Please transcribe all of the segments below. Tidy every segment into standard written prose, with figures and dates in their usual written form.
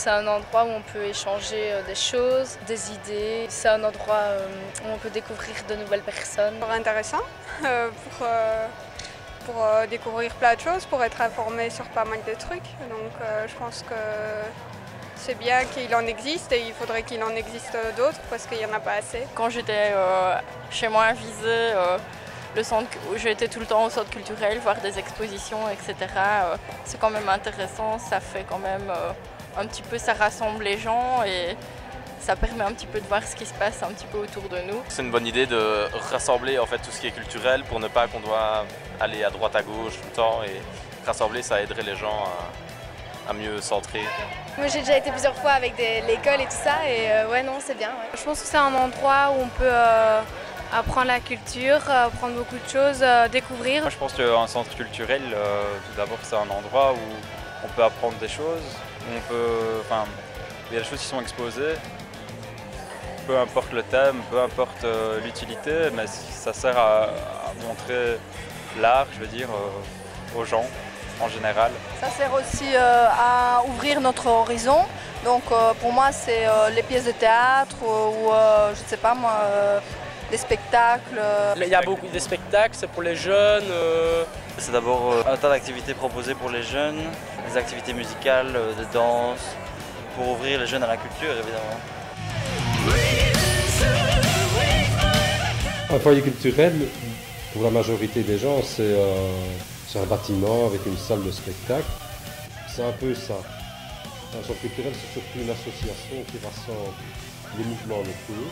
C'est un endroit où on peut échanger des choses, des idées. C'est un endroit où on peut découvrir de nouvelles personnes. C'est intéressant pour découvrir plein de choses, pour être informé sur pas mal de trucs. Donc je pense que c'est bien qu'il en existe et il faudrait qu'il en existe d'autres parce qu'il n'y en a pas assez. Quand j'étais chez moi à Visé, j'étais tout le temps au centre culturel, voir des expositions, etc. C'est quand même intéressant, ça fait quand même un petit peu, ça rassemble les gens et ça permet un petit peu de voir ce qui se passe un petit peu autour de nous. C'est une bonne idée de rassembler en fait tout ce qui est culturel pour ne pas qu'on doit aller à droite à gauche tout le temps, et rassembler ça aiderait les gens à mieux centrer. Moi j'ai déjà été plusieurs fois avec l'école et tout ça et ouais non c'est bien. Ouais. Je pense que c'est un endroit où on peut apprendre la culture, apprendre beaucoup de choses, découvrir. Moi, je pense qu'un centre culturel, tout d'abord c'est un endroit où on peut apprendre des choses, où il y a des choses qui sont exposées. Peu importe le thème, peu importe l'utilité, mais ça sert à montrer l'art, je veux dire, aux gens en général. Ça sert aussi à ouvrir notre horizon. Donc pour moi, c'est les pièces de théâtre ou je ne sais pas moi, des spectacles. Il y a beaucoup de spectacles, c'est pour les jeunes. C'est d'abord un tas d'activités proposées pour les jeunes, des activités musicales, de danse, pour ouvrir les jeunes à la culture évidemment. Un foyer culturel, pour la majorité des gens, c'est un bâtiment avec une salle de spectacle. C'est un peu ça. Un centre culturel, c'est surtout une association qui rassemble les mouvements locaux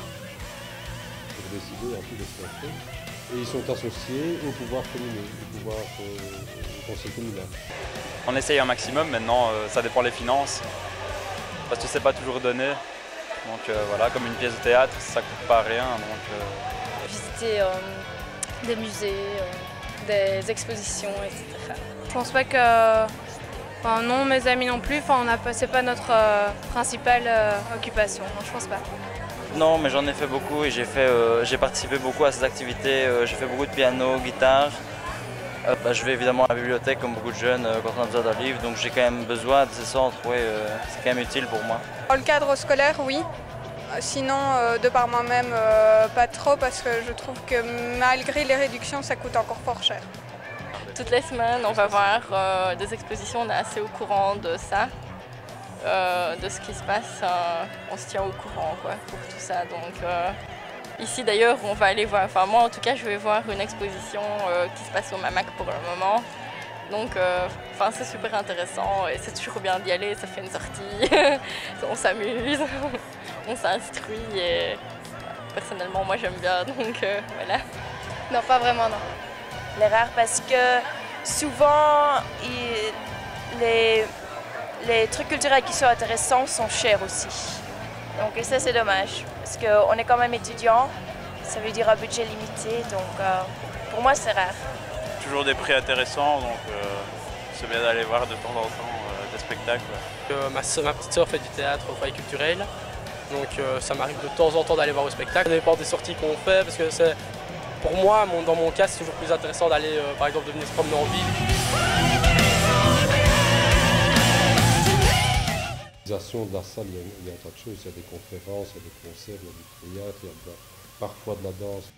pour décider un peu de ce qu'on fait. Et ils sont associés au pouvoir communal, au pouvoir au conseil communal. On essaye un maximum, maintenant ça dépend des finances, parce que c'est pas toujours donné. Donc voilà, comme une pièce de théâtre, ça coûte pas rien. Visiter des musées, des expositions, etc. Je pense pas que, non, mes amis non plus, c'est pas notre principale occupation, non, je pense pas. Non, mais j'en ai fait beaucoup et j'ai participé beaucoup à ces activités. J'ai fait beaucoup de piano, guitare. Je vais évidemment à la bibliothèque comme beaucoup de jeunes quand on a besoin d'un livre, donc j'ai quand même besoin de ces centres, c'est quand même utile pour moi. Dans le cadre scolaire, oui. Sinon, de par moi-même, pas trop parce que je trouve que malgré les réductions, ça coûte encore fort cher. Toutes les semaines, on va voir des expositions, on est assez au courant de ça, de ce qui se passe, on se tient au courant pour tout ça. Donc, ici d'ailleurs, on va aller voir, moi en tout cas, je vais voir une exposition qui se passe au MAMAC pour le moment. Donc, c'est super intéressant et c'est toujours bien d'y aller, ça fait une sortie, on s'amuse, on s'instruit et personnellement, moi j'aime bien, donc voilà. Non, pas vraiment, non. Les rares parce que souvent, les trucs culturels qui sont intéressants sont chers aussi. Donc ça c'est dommage, parce qu'on est quand même étudiant, ça veut dire un budget limité, donc pour moi c'est rare. Toujours des prix intéressants, donc c'est bien d'aller voir de temps en temps des spectacles. Ma petite sœur fait du théâtre au foyer culturel, donc ça m'arrive de temps en temps d'aller voir au spectacle. Ça dépend des sorties qu'on fait, parce que pour moi, dans mon cas, c'est toujours plus intéressant d'aller, par exemple, de venir se promener en ville. L'organisation de la salle, il y a un tas de choses, il y a des conférences, il y a des concerts, il y a du théâtre, il y a parfois de la danse.